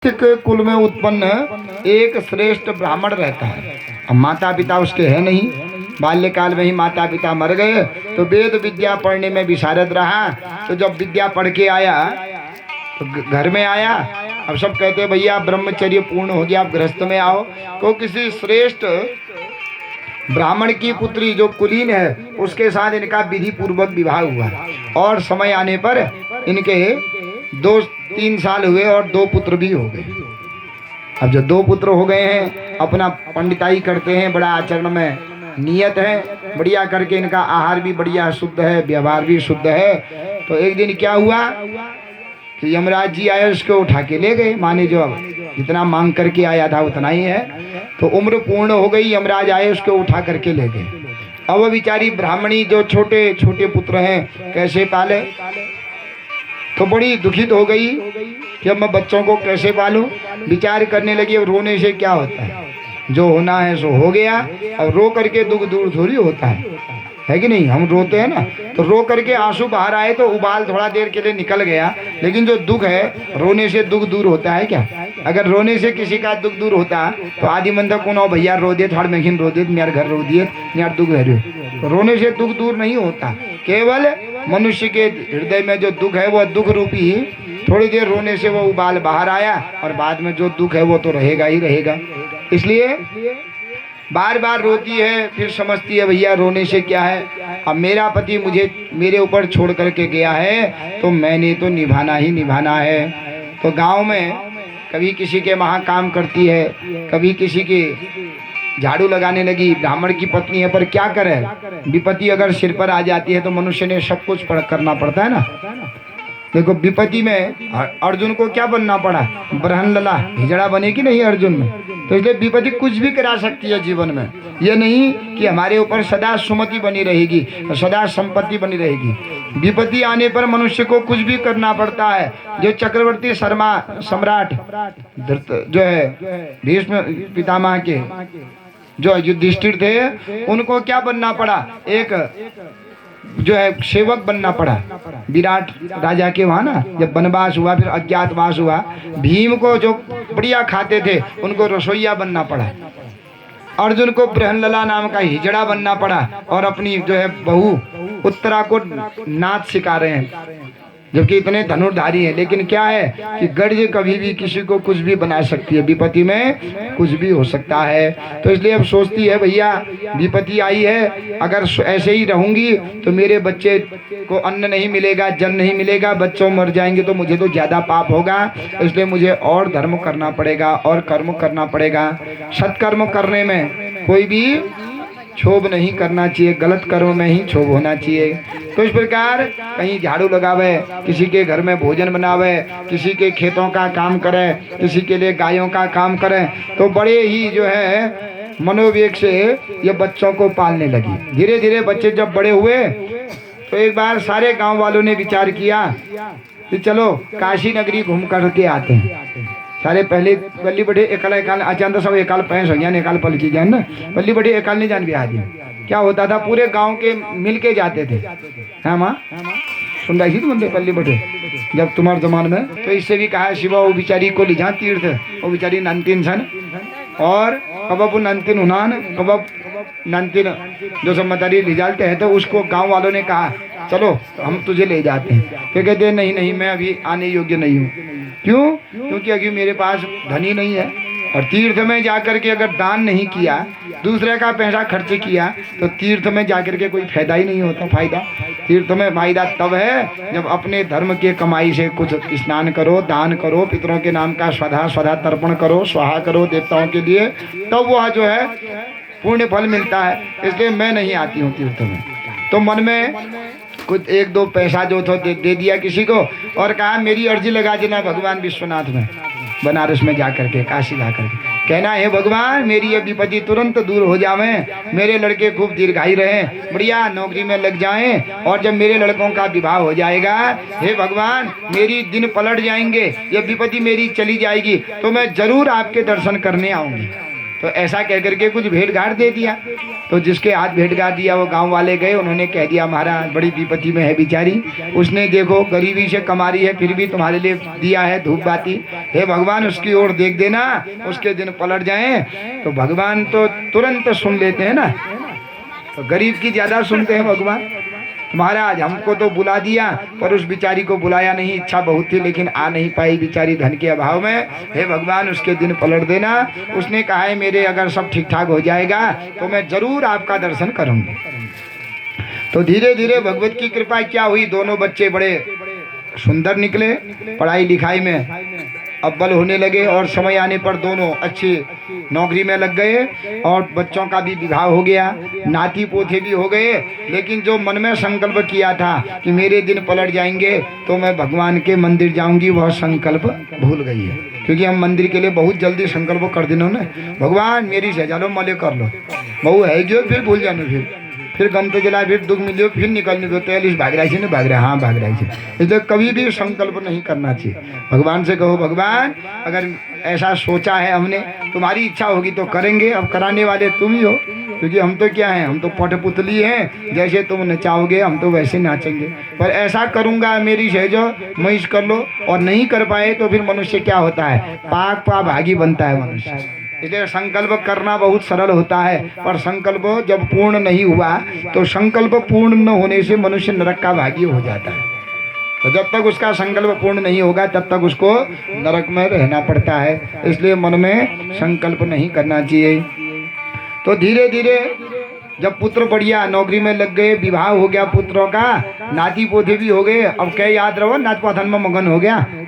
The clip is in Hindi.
के कुल में उत्पन्न एक श्रेष्ठ ब्राह्मण रहता है। अब माता पिता उसके है नहीं, बाल्यकाल में ही माता पिता मर गए, तो वेद विद्या पढ़ने में विशारद रहा। तो जब विद्या पढ़ के आया तो घर में आया। अब सब कहते हैं भैया ब्रह्मचर्य पूर्ण हो गया, आप गृहस्थ में आओ। तो किसी श्रेष्ठ ब्राह्मण की पुत्री जो कुलीन है उसके साथ इनका विधि पूर्वक विवाह हुआ, और समय आने पर इनके 2-3 साल हुए और 2 पुत्र भी हो गए। अब जो 2 पुत्र हो गए हैं अपना पंडिताई करते हैं, बड़ा आचरण में नियत है, बढ़िया करके इनका आहार भी बढ़िया शुद्ध है, व्यवहार भी शुद्ध है। तो एक दिन क्या हुआ कि यमराज जी आए, उसको उठा के ले गए। माने जो जितना मांग करके आया था उतना ही है। तो उम्र पूर्ण हो गई, यमराज आए उसको उठा करके ले गए। अब वो बेचारी ब्राह्मणी जो छोटे छोटे पुत्र हैं कैसे पाले, तो बड़ी दुखित हो गई कि अब मैं बच्चों को कैसे पालूं। विचार करने लगी अब रोने से क्या होता है, जो होना है सो हो गया। अब रो करके दुख दूर थोड़ी होता है कि नहीं। हम रोते हैं ना, तो रो करके आंसू बाहर आए तो उबाल थोड़ा देर के लिए निकल गया, लेकिन जो दुख है रोने से दुख दूर होता है क्या? अगर रोने से किसी का दुख दूर होता तो आदि मन तक कौन भैया रो दे, थोड़ा महीन रो दे, मेरे घर रो दिए, मेरा दुख है। तो रोने से दुख दूर नहीं होता, केवल मनुष्य के हृदय में जो दुख है वो दुख रूपी थोड़ी देर रोने से वो उबाल बाहर आया, और बाद में जो दुख है वो तो रहेगा ही रहेगा। इसलिए बार बार रोती है, फिर समझती है भैया रोने से क्या है, अब मेरा पति मुझे मेरे ऊपर छोड़ करके गया है तो मैंने तो निभाना ही निभाना है। तो गांव में कभी किसी के वहाँ काम करती है, कभी किसी के झाड़ू लगाने लगी। ब्राह्मण की पत्नी है, पर क्या करे, विपत्ति अगर सिर पर आ जाती है तो मनुष्य ने सब कुछ करना पड़ता है ना। देखो विपत्ति में अर्जुन को क्या बनना पड़ा, ब्रहन लला हिजड़ा बने कि नहीं अर्जुन में। तो इसलिए विपत्ति कुछ भी करा सकती है जीवन में, ये नहीं कि हमारे ऊपर सदा सुमति बनी रहेगी, सदा संपत्ति बनी रहेगी। विपत्ति आने पर मनुष्य को कुछ भी करना पड़ता है। जो चक्रवर्ती सम्राट जो है भीष्म पितामह के जो युधिष्ठिर थे, उनको क्या बनना पड़ा, एक जो है सेवक बनना पड़ा विराट राजा के वहाँ ना। जब वनवास हुआ, फिर अज्ञातवास हुआ, भीम को जो बढ़िया खाते थे उनको रसोईया बनना पड़ा। अर्जुन को बृहनलला नाम का हिजड़ा बनना पड़ा, और अपनी जो है बहू उत्तरा को नाच सिखा रहे हैं, जबकि इतने धनुर्धारी हैं। लेकिन क्या है कि गर्ज कभी भी किसी को कुछ भी बना सकती है, विपत्ति में कुछ भी हो सकता है। तो इसलिए अब सोचती है भैया विपत्ति आई है, अगर ऐसे ही रहूंगी तो मेरे बच्चे को अन्न नहीं मिलेगा, जल नहीं मिलेगा, बच्चों मर जाएंगे तो मुझे तो ज़्यादा पाप होगा। इसलिए मुझे और धर्म करना पड़ेगा और कर्म करना पड़ेगा। सत्कर्म करने में कोई भी क्षोभ नहीं करना चाहिए, गलत कर्म में ही क्षोभ होना चाहिए। तो इस प्रकार कहीं झाड़ू लगावे, किसी के घर में भोजन बनावे, किसी के खेतों का काम करे, किसी के लिए गायों का काम करे, तो बड़े ही जो है मनोवेग से ये बच्चों को पालने लगी। धीरे धीरे बच्चे जब बड़े हुए तो एक बार सारे गांव वालों ने विचार किया कि चलो काशी नगरी घूम करके आते हैं। सारे पहले पल्ली बड़े एकाल एकाल अचानक सब एकाल पैंस हो गया, एकाल पल की जान ना, पल्ली बड़े एकाल नहीं जान भी आदि। क्या होता था, पूरे गांव के मिल के जाते थे। हाँ माँ सुन रही थी तुम पल्ली बड़े जब तुम्हारे जमान में। तो इससे भी कहा शिवा वो बिचारी को लिझा तीर्थ, वो बिचारी नंतिन सन, और कबब नंतिन उन्हान कबब नंतिन जो सब मतारी लिजालते हैं। तो उसको गांव वालों ने कहा चलो हम तुझे ले जाते हैं। तो कहते नहीं नहीं मैं अभी आने योग्य नहीं हूँ। क्यों? क्योंकि अभी मेरे पास धनी नहीं है, और तीर्थ में जाकर के अगर दान नहीं किया, दूसरे का पैसा खर्च किया, तो तीर्थ में जाकर के कोई फायदा ही नहीं होता। फायदा तीर्थ में फायदा तब है जब अपने धर्म के कमाई से कुछ स्नान करो, दान करो, पितरों के नाम का स्वधा तर्पण करो, स्वाहा करो देवताओं के लिए, तब वह जो है पुण्य फल मिलता है। इसलिए मैं नहीं आती हूँ तीर्थ में। तो मन में कुछ 1-2 पैसा जो था दे दिया किसी को, और कहा मेरी अर्जी लगा देना भगवान विश्वनाथ में, बनारस में जाकर के, काशी जाकर के कहना है भगवान मेरी ये विपत्ति तुरंत दूर हो जावे, मेरे लड़के खूब दीर्घायु रहे, बढ़िया नौकरी में लग जाएं, और जब मेरे लड़कों का विवाह हो जाएगा, हे भगवान मेरी दिन पलट जाएंगे, ये विपत्ति मेरी चली जाएगी, तो मैं जरूर आपके दर्शन करने आऊंगी। तो ऐसा कह करके कुछ भेंट घाट दे दिया। तो जिसके हाथ भेंट घाट दिया वो गांव वाले गए, उन्होंने कह दिया महाराज बड़ी विपत्ति में है बेचारी, उसने देखो गरीबी से कमा रही है फिर भी तुम्हारे लिए दिया है धूप बाती, हे भगवान उसकी ओर देख देना, उसके दिन पलट जाएं। तो भगवान तो तुरंत सुन लेते हैं ना, तो गरीब की ज्यादा सुनते हैं भगवान। महाराज हमको तो बुला दिया पर उस बिचारी को बुलाया नहीं, इच्छा बहुत थी लेकिन आ नहीं पाई बिचारी धन के अभाव में, हे भगवान उसके दिन पलट देना। उसने कहा है मेरे अगर सब ठीक ठाक हो जाएगा तो मैं जरूर आपका दर्शन करूंगी। तो धीरे धीरे भगवत की कृपा क्या हुई, दोनों बच्चे बड़े सुंदर निकले, पढ़ाई लिखाई में अव्वल होने लगे और समय आने पर दोनों अच्छी नौकरी में लग गए और बच्चों का भी विवाह हो गया, नाती पोते भी हो गए। लेकिन जो मन में संकल्प किया था कि मेरे दिन पलट जाएंगे तो मैं भगवान के मंदिर जाऊंगी, वह संकल्प भूल गई है। क्योंकि हम मंदिर के लिए बहुत जल्दी संकल्प कर देना ना, भगवान मेरी सजा लो मले कर लो, बहु है जो फिर भूल जाना, फिर गमते जला, फिर दुख मिलियो, फिर निकलने दो, तेलिस भाग रहा है, भाग रहा, हाँ भाग रहा है। इसलिए कभी भी संकल्प नहीं करना चाहिए। भगवान से कहो भगवान अगर ऐसा सोचा है हमने, तुम्हारी इच्छा होगी तो करेंगे, अब कराने वाले तुम ही हो, क्योंकि हम तो क्या हैं, हम तो पटपुतली हैं, जैसे तुम नचाओगे हम तो वैसे नाचेंगे। पर ऐसा करूंगा मेरी सहजो महिष कर लो, और नहीं कर पाए तो फिर मनुष्य क्या होता है, पाक पा भागी बनता है मनुष्य। इसलिए संकल्प करना बहुत सरल होता है, पर संकल्प जब पूर्ण नहीं हुआ तो संकल्प पूर्ण न होने से मनुष्य नरक का भागी हो जाता है। तो जब तक उसका संकल्प पूर्ण नहीं होगा तब तक उसको नरक में रहना पड़ता है। इसलिए मन में संकल्प नहीं करना चाहिए। तो धीरे धीरे जब पुत्र बढ़िया नौकरी में लग गए, विवाह हो गया पुत्रों का, नाती पोते भी हो गए, अब क्या याद रहो नाच पाथन में मगन हो गया,